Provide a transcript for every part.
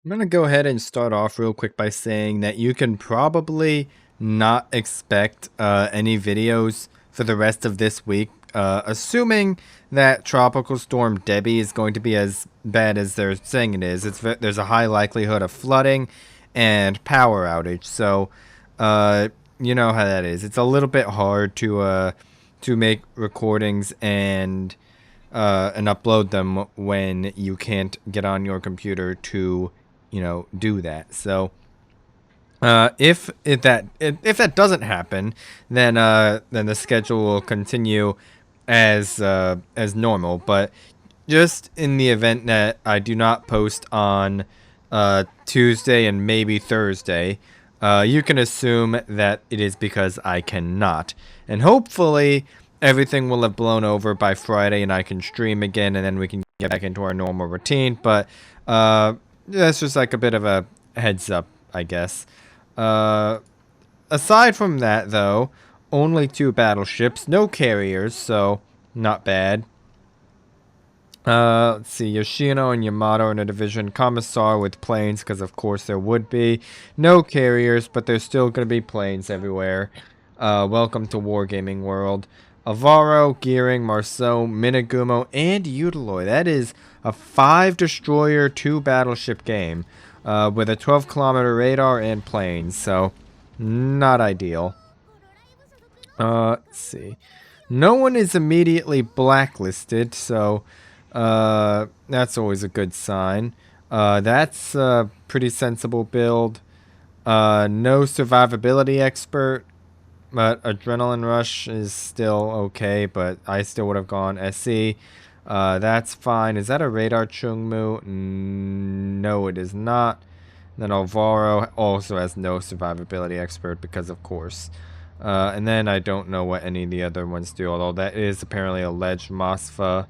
I'm going to go ahead and start off real quick by saying that you can probably not expect any videos for the rest of this week, assuming that Tropical Storm Debbie is going to be as bad as they're saying it is. There's a high likelihood of flooding and power outage, so you know how that is. It's a little bit hard to make recordings and upload them when you can't get on your computer to, do that. So if that doesn't happen, then the schedule will continue as normal. But just in the event that I do not post on Tuesday and maybe Thursday, you can assume that it is because I cannot. And hopefully everything will have blown over by Friday and I can stream again and then we can get back into our normal routine. But that's just like a bit of a heads up, I guess. Uh, Aside from that, though, only 2 battleships, no carriers, so not bad. Let's see, Yoshino and Yamato in a division. Commissar with planes, because of course there would be. No carriers, but there's still going to be planes everywhere. Welcome to Wargaming World. Avaro, Gearing, Marceau, Minagumo, and Utiloi. That is a 5-destroyer, 2-battleship game with a 12-kilometer radar and planes, so not ideal. Let's see. No one is immediately blacklisted, so that's always a good sign. That's a pretty sensible build. No survivability expert, but Adrenaline Rush is still okay, but I still would have gone SC. That's fine. Is that a radar Chungmu? No, it is not. Then Alvaro also has no survivability expert because of course. And then I don't know what any of the other ones do, although that is apparently a ledge Mosfa.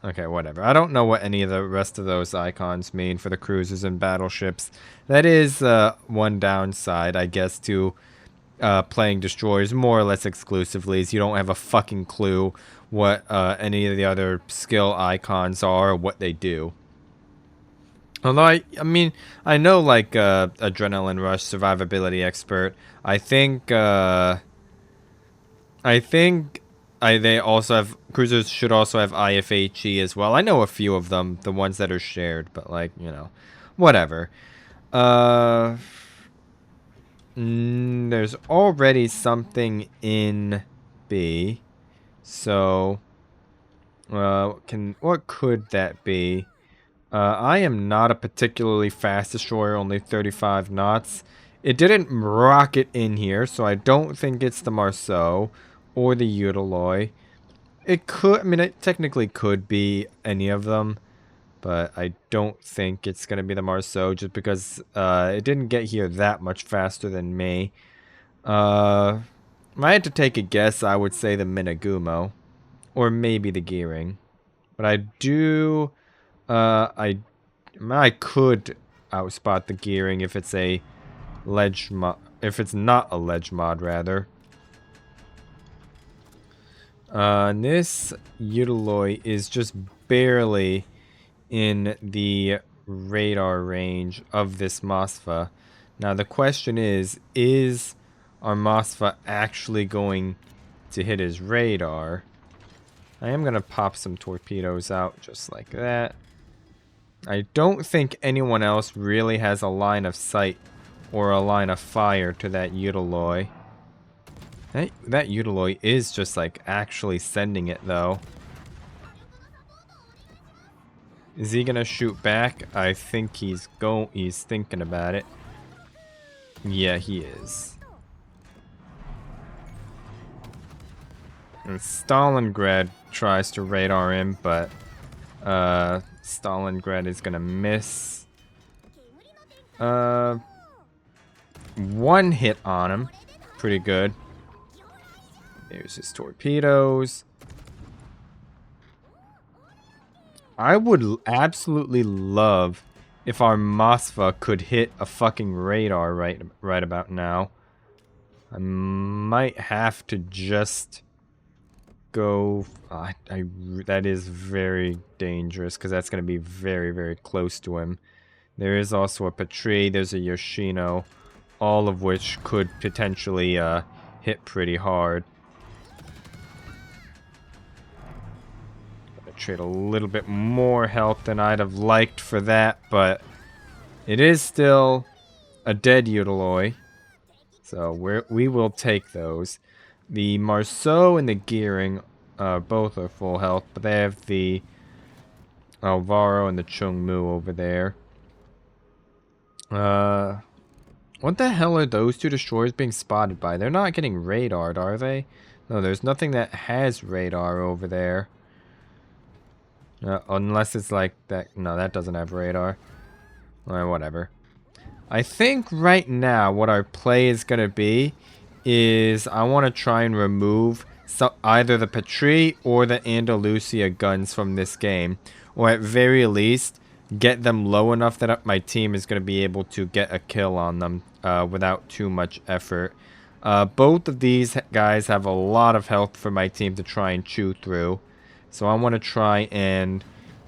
Okay, whatever. I don't know what any of the rest of those icons mean for the cruisers and battleships. That is one downside, I guess, to playing destroyers more or less exclusively, is you don't have a fucking clue what any of the other skill icons are or what they do. Although I mean, I know like Adrenaline Rush, Survivability Expert. They also have cruisers should also have IFHE as well. I know a few of them, the ones that are shared, but like whatever. Uh, there's already something in B, so what could that be? I am not a particularly fast destroyer, only 35 knots. It didn't rocket in here, so I don't think it's the Marceau or the Utiloi. It could, I mean, it technically could be any of them, but I don't think it's going to be the Marceau just because it didn't get here that much faster than me. If I had to take a guess, I would say the Minagumo, or maybe the Gearing. But I do... I could outspot the Gearing if it's a ledge mod, if it's not a ledge mod rather. This Utiloi is just barely in the radar range of this Mosfa. Now the question is our Mosfa actually going to hit his radar? I am gonna pop some torpedoes out just like that. I don't think anyone else really has a line of sight or a line of fire to that Utiloi. That Utiloi is just like actually sending it though. Is he gonna shoot back? I think he's thinking about it. Yeah, he is. And Stalingrad tries to radar him, but Stalingrad is gonna miss. One hit on him. Pretty good. There's his torpedoes. I would absolutely love if our Mosfa could hit a fucking radar right about now. I might have to just go... that is very dangerous, because that's going to be very, very close to him. There is also a Petrie, there's a Yoshino, all of which could potentially hit pretty hard. Gonna trade a little bit more health than I'd have liked for that, but it is still a dead Utiloi. So we will take those. The Marceau and the Gearing both are full health, but they have the Alvaro and the Chung Mu over there. What the hell are those two destroyers being spotted by? They're not getting radared, are they? No, there's nothing that has radar over there. Unless it's like that. No, that doesn't have radar. Whatever. I think right now what our play is going to be is I want to try and remove either the Petrie or the Andalusia guns from this game. Or at very least, get them low enough that my team is going to be able to get a kill on them without too much effort. Both of these guys have a lot of health for my team to try and chew through. So I want to try and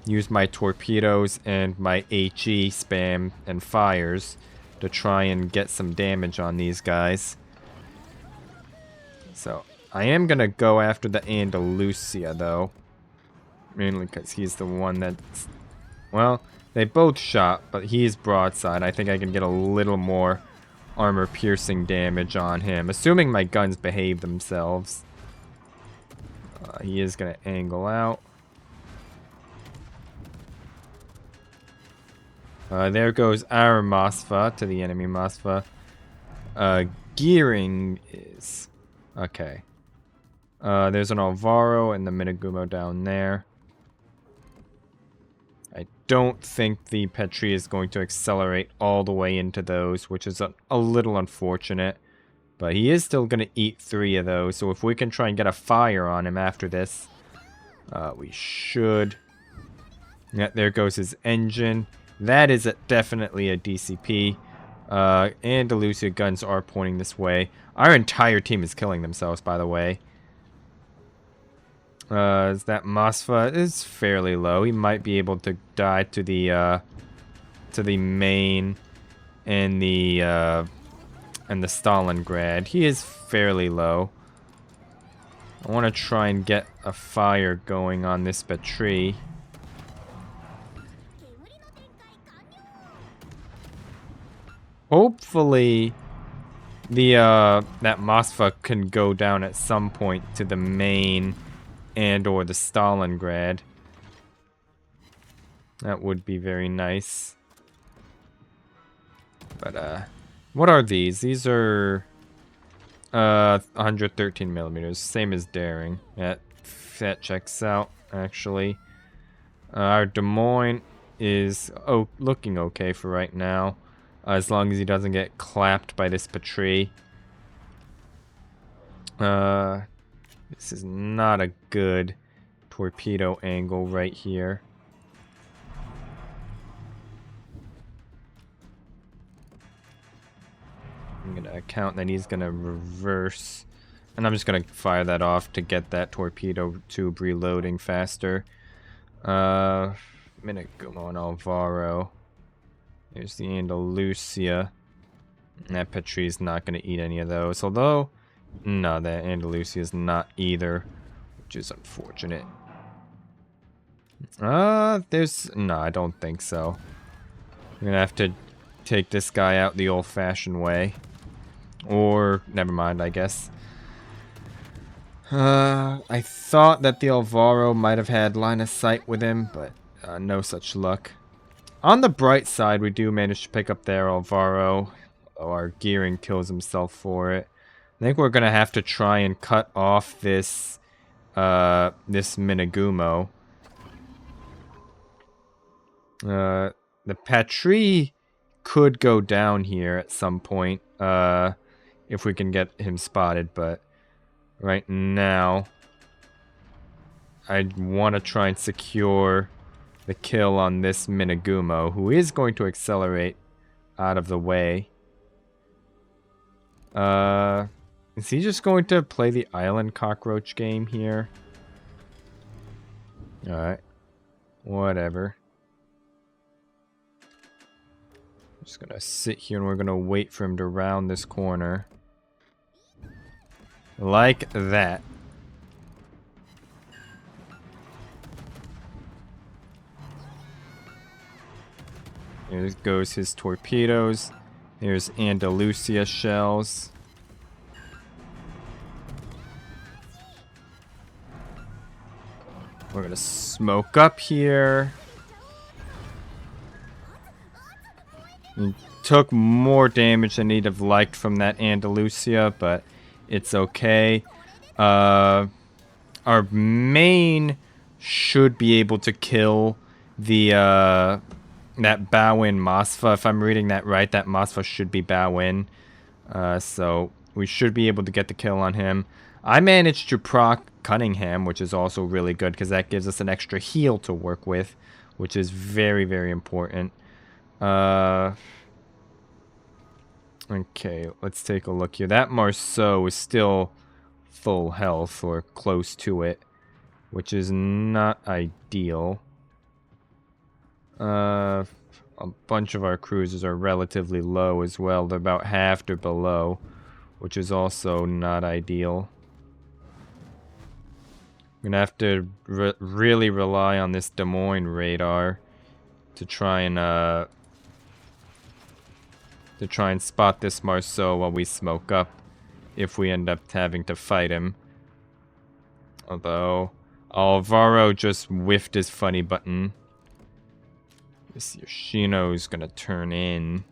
use my torpedoes and my HE spam and fires to try and get some damage on these guys. So I am going to go after the Andalusia though. Mainly because he's the one that's... Well, they both shot, but he's broadside. I think I can get a little more armor-piercing damage on him. Assuming my guns behave themselves. He is going to angle out. There goes our Mosfa to the enemy Mosfa. Gearing is... Okay. There's an Alvaro and the Minagumo down there. I don't think the Petrie is going to accelerate all the way into those, which is a little unfortunate. But he is still going to eat 3 of those, so if we can try and get a fire on him after this, we should. Yeah, there goes his engine. That is definitely a DCP. Andalusia guns are pointing this way. Our entire team is killing themselves, by the way. Is that Mosfa is fairly low. He might be able to die to the main and the Stalingrad. He is fairly low. I want to try and get a fire going on this Petrie. Hopefully the that Mosfa can go down at some point to the main and or the Stalingrad. That would be very nice. But what are these? These are 113 millimeters, same as Daring. That checks out actually. Our Des Moines is looking okay for right now. As long as he doesn't get clapped by this Petrie. This is not a good torpedo angle right here. I'm going to account that he's going to reverse. And I'm just going to fire that off to get that torpedo tube reloading faster. Minagumo and Alvaro. There's the Andalusia. That Petrie's not going to eat any of those. Although, no, that Andalusia is not either. Which is unfortunate. No, I don't think so. I'm going to have to take this guy out the old-fashioned way. Or, never mind, I guess. I thought that the Alvaro might have had line of sight with him, but no such luck. On the bright side, we do manage to pick up their Alvaro. Our Gearing kills himself for it. I think we're going to have to try and cut off this Minagumo. The Petrie could go down here at some point if we can get him spotted, but right now I want to try and secure the kill on this Minagumo, who is going to accelerate out of the way. Is he just going to play the island cockroach game here? Alright. Whatever. Just gonna sit here and we're gonna wait for him to round this corner. Like that. There goes his torpedoes. There's Andalusia shells. We're gonna smoke up here. He took more damage than he'd have liked from that Andalusia, but it's okay. Our main should be able to kill the that Bowin Mosfa. If I'm reading that right, that Mosfa should be Bowin. So we should be able to get the kill on him. I managed to proc Cunningham, which is also really good because that gives us an extra heal to work with, which is very, very important. Okay, let's take a look here. That Marceau is still full health or close to it, which is not ideal. A bunch of our cruisers are relatively low as well. They're about halved or below, which is also not ideal. I'm gonna have to really rely on this Des Moines radar to try and spot this Marceau while we smoke up, if we end up having to fight him. Although Alvaro just whiffed his funny button. This Yoshino's gonna turn in,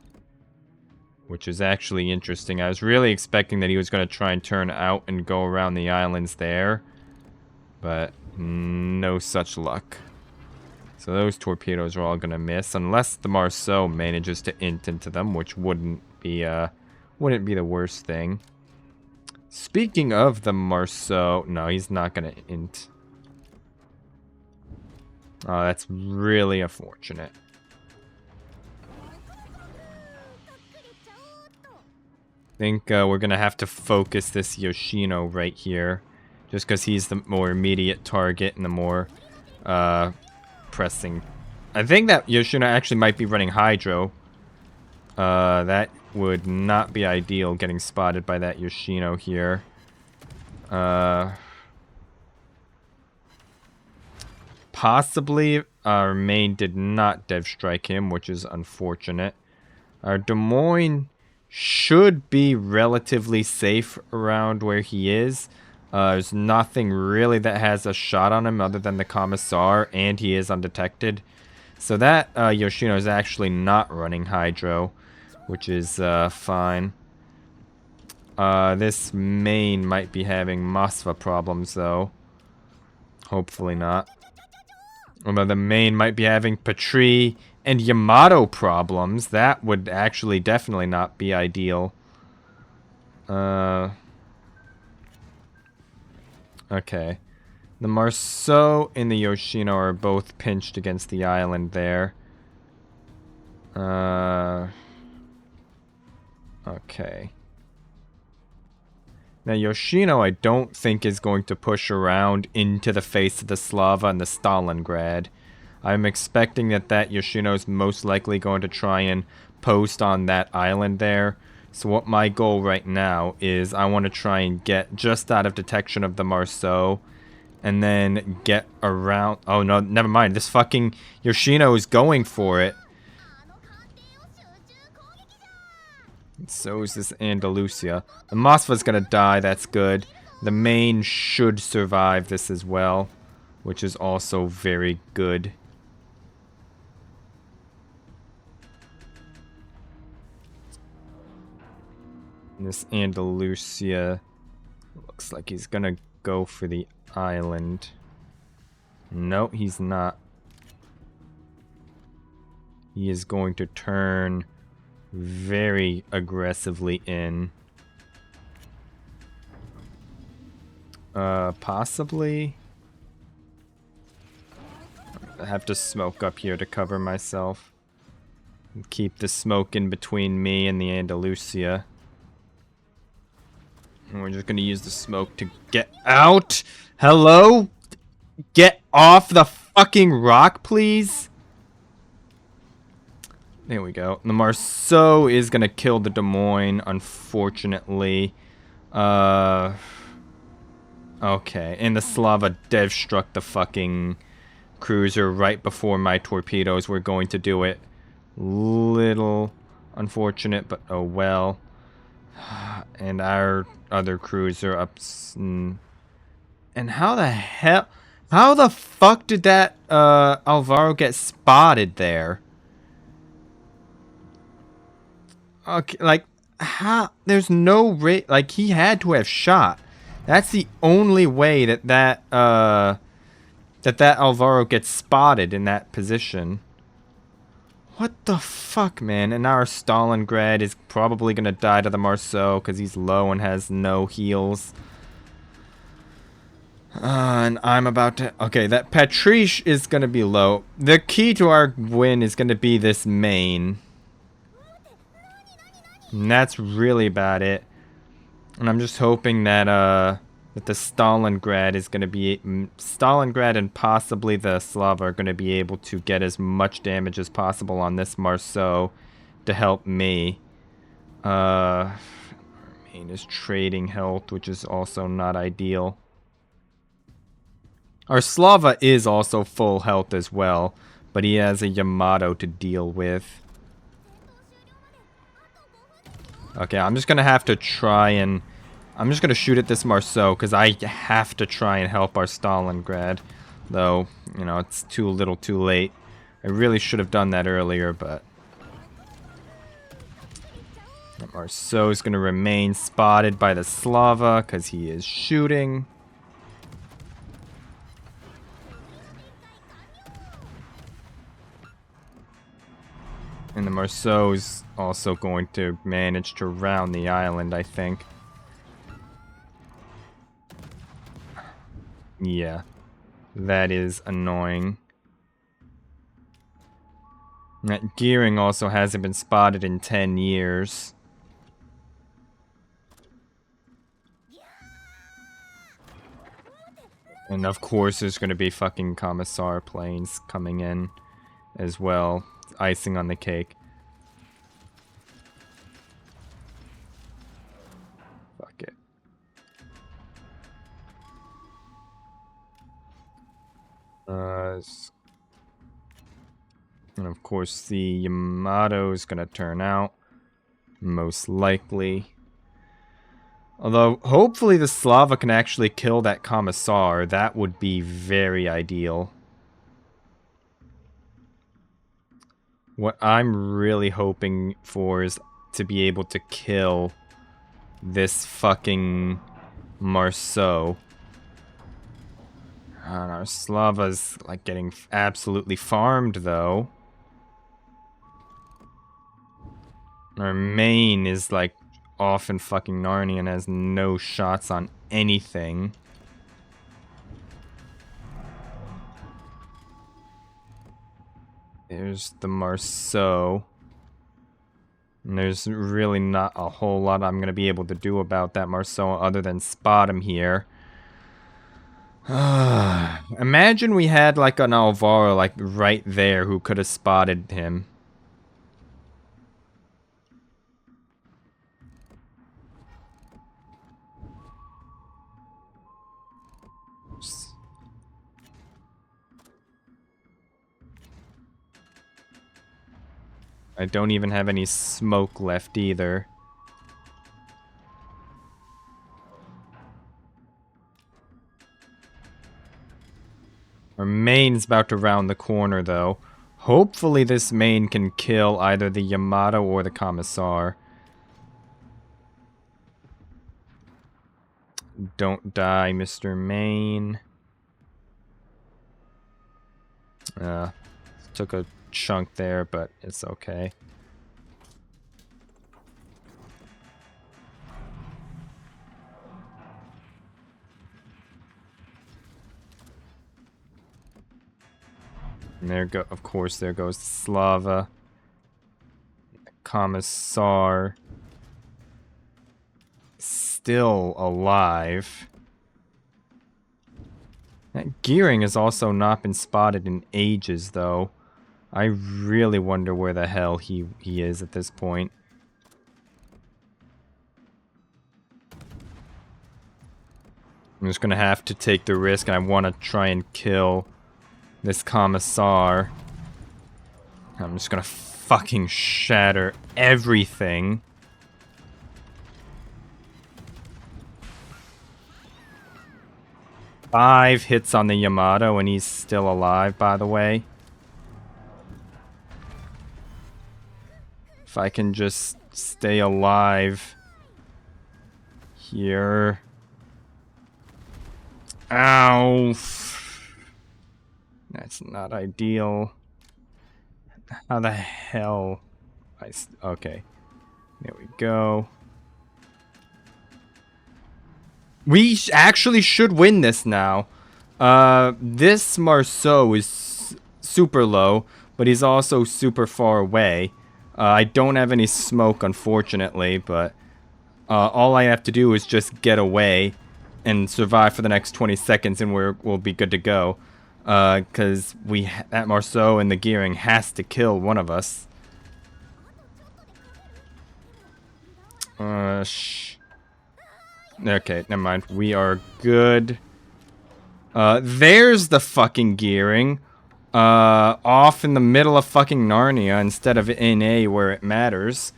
which is actually interesting. I was really expecting that he was gonna try and turn out and go around the islands there, but no such luck. So those torpedoes are all gonna miss, unless the Marceau manages to int into them, which wouldn't be the worst thing. Speaking of the Marceau, no, he's not gonna int. Oh, that's really unfortunate. I think we're gonna have to focus this Yoshino right here, just because he's the more immediate target and the more pressing. I think that Yoshino actually might be running Hydro. That would not be ideal, getting spotted by that Yoshino here. Possibly our main did not dev strike him, which is unfortunate. Our Des Moines should be relatively safe around where he is. There's nothing really that has a shot on him other than the Commissar, and he is undetected. So that Yoshino is actually not running Hydro, which is fine. This main might be having Mosfa problems, though. Hopefully not. Although the main might be having Patry and Yamato problems. That would actually definitely not be ideal. Okay. The Marceau and the Yoshino are both pinched against the island there. Okay. Now Yoshino I don't think is going to push around into the face of the Slava and the Stalingrad. I'm expecting that Yoshino is most likely going to try and post on that island there. So what my goal right now is I want to try and get just out of detection of the Marceau and then get around. Oh no, never mind. This fucking Yoshino is going for it. So is this Andalusia. The Mosfa's gonna die, that's good. The main should survive this as well, which is also very good. And this Andalusia looks like he's gonna go for the island. No, he's not. He is going to turn very aggressively in. Possibly. I have to smoke up here to cover myself. Keep the smoke in between me and the Andalusia. And we're just gonna use the smoke to get out. Hello? Get off the fucking rock, please? There we go. The Marceau is gonna kill the Des Moines, unfortunately. Okay. And the Slava Dev struck the fucking cruiser right before my torpedoes were going to do it. Little unfortunate, but oh well. And our other cruiser ups. And how the hell? How the fuck did that Alvaro get spotted there? Okay, like, how? There's no rate. Like, he had to have shot. That's the only way that Alvaro gets spotted in that position. What the fuck, man? And our Stalingrad is probably gonna die to the Marceau because he's low and has no heals. And I'm about to... Okay, that Patriche is gonna be low. The key to our win is gonna be this main. And that's really about it. And I'm just hoping that that the Stalingrad is going to be... Stalingrad and possibly the Slava are going to be able to get as much damage as possible on this Marceau to help me. Main is trading health, which is also not ideal. Our Slava is also full health as well, but he has a Yamato to deal with. Okay, I'm just going to have to try and... I'm just going to shoot at this Marceau because I have to try and help our Stalingrad. Though, you know, it's too little too late. I really should have done that earlier, but... Marceau is going to remain spotted by the Slava because he is shooting. And the Marceau is also going to manage to round the island, I think. Yeah, that is annoying. That gearing also hasn't been spotted in 10 years. And of course there's going to be fucking Commissar planes coming in as well. Icing on the cake. Fuck it. And of course the Yamato is gonna turn out. Most likely. Although, hopefully the Slava can actually kill that Commissar. That would be very ideal. What I'm really hoping for is to be able to kill this fucking Marceau. And our Slava's like getting absolutely farmed though. Our main is like off in fucking Narnia and has no shots on anything. There's the Marceau. And there's really not a whole lot I'm going to be able to do about that Marceau other than spot him here. Imagine we had like an Alvaro like right there who could have spotted him. I don't even have any smoke left either. Our main's about to round the corner though. Hopefully this main can kill either the Yamato or the Commissar. Don't die, Mr. Main. Took a chunk there, but it's okay. And there go, of course, there goes the Slava. The Commissar. Still alive. That gearing has also not been spotted in ages, though. I really wonder where the hell he is at this point. I'm just gonna have to take the risk, and I want to try and kill this commissar. I'm just gonna fucking shatter everything. Five hits on the Yamato, and he's still alive, by the way. If I can just stay alive here. Ow. That's not ideal. How the hell? Okay. There we go. We actually should win this now. This Marceau is super low, but he's also super far away. I don't have any smoke, unfortunately, but all I have to do is just get away and survive for the next 20 seconds, and we'll be good to go. Because that Marceau and the gearing has to kill one of us. Okay, never mind. We are good. There's the fucking gearing. Off in the middle of fucking Narnia instead of in A where it matters.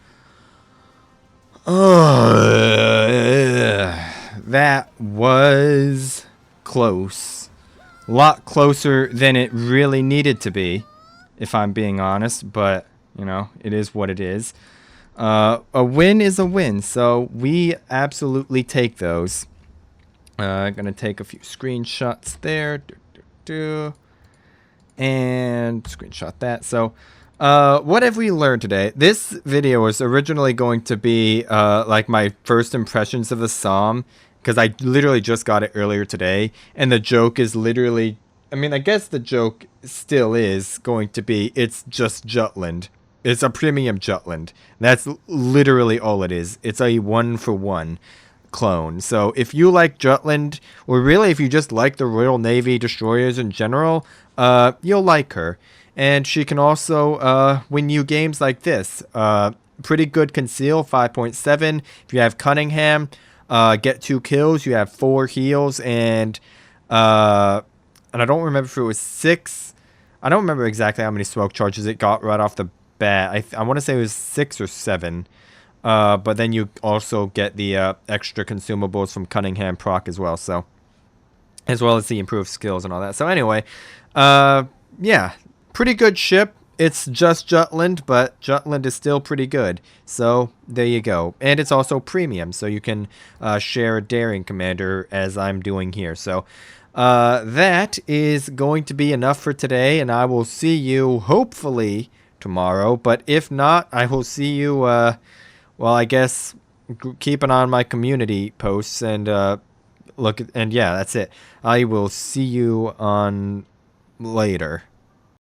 That was close. A lot closer than it really needed to be, if I'm being honest. But, you know, it is what it is. A win is a win, so we absolutely take those. Gonna take a few screenshots there. And screenshot that. So, what have we learned today? This video was originally going to be like my first impressions of the Psalm, because I literally just got it earlier today, and the joke is literally, I mean, I guess the joke still is going to be, it's just Jutland. It's a premium Jutland. That's literally all it is. It's a 1-for-1 clone. So if you like Jutland, or really if you just like the Royal Navy destroyers in general, you'll like her. And she can also win you games like this. Pretty good conceal, 5.7. If you have Cunningham, get 2 kills. You have 4 heals, and I don't remember if it was 6. I don't remember exactly how many smoke charges it got right off the bat. I want to say it was 6 or 7. But then you also get the extra consumables from Cunningham proc as well. So, as well as the improved skills and all that. So anyway, yeah, pretty good ship. It's just Jutland, but Jutland is still pretty good. So there you go. And it's also premium, so you can share a daring commander as I'm doing here. So that is going to be enough for today, and I will see you hopefully tomorrow. But if not, I will see you, well, I guess keep an eye on my community posts and look at, and yeah, that's it. I will see you on later.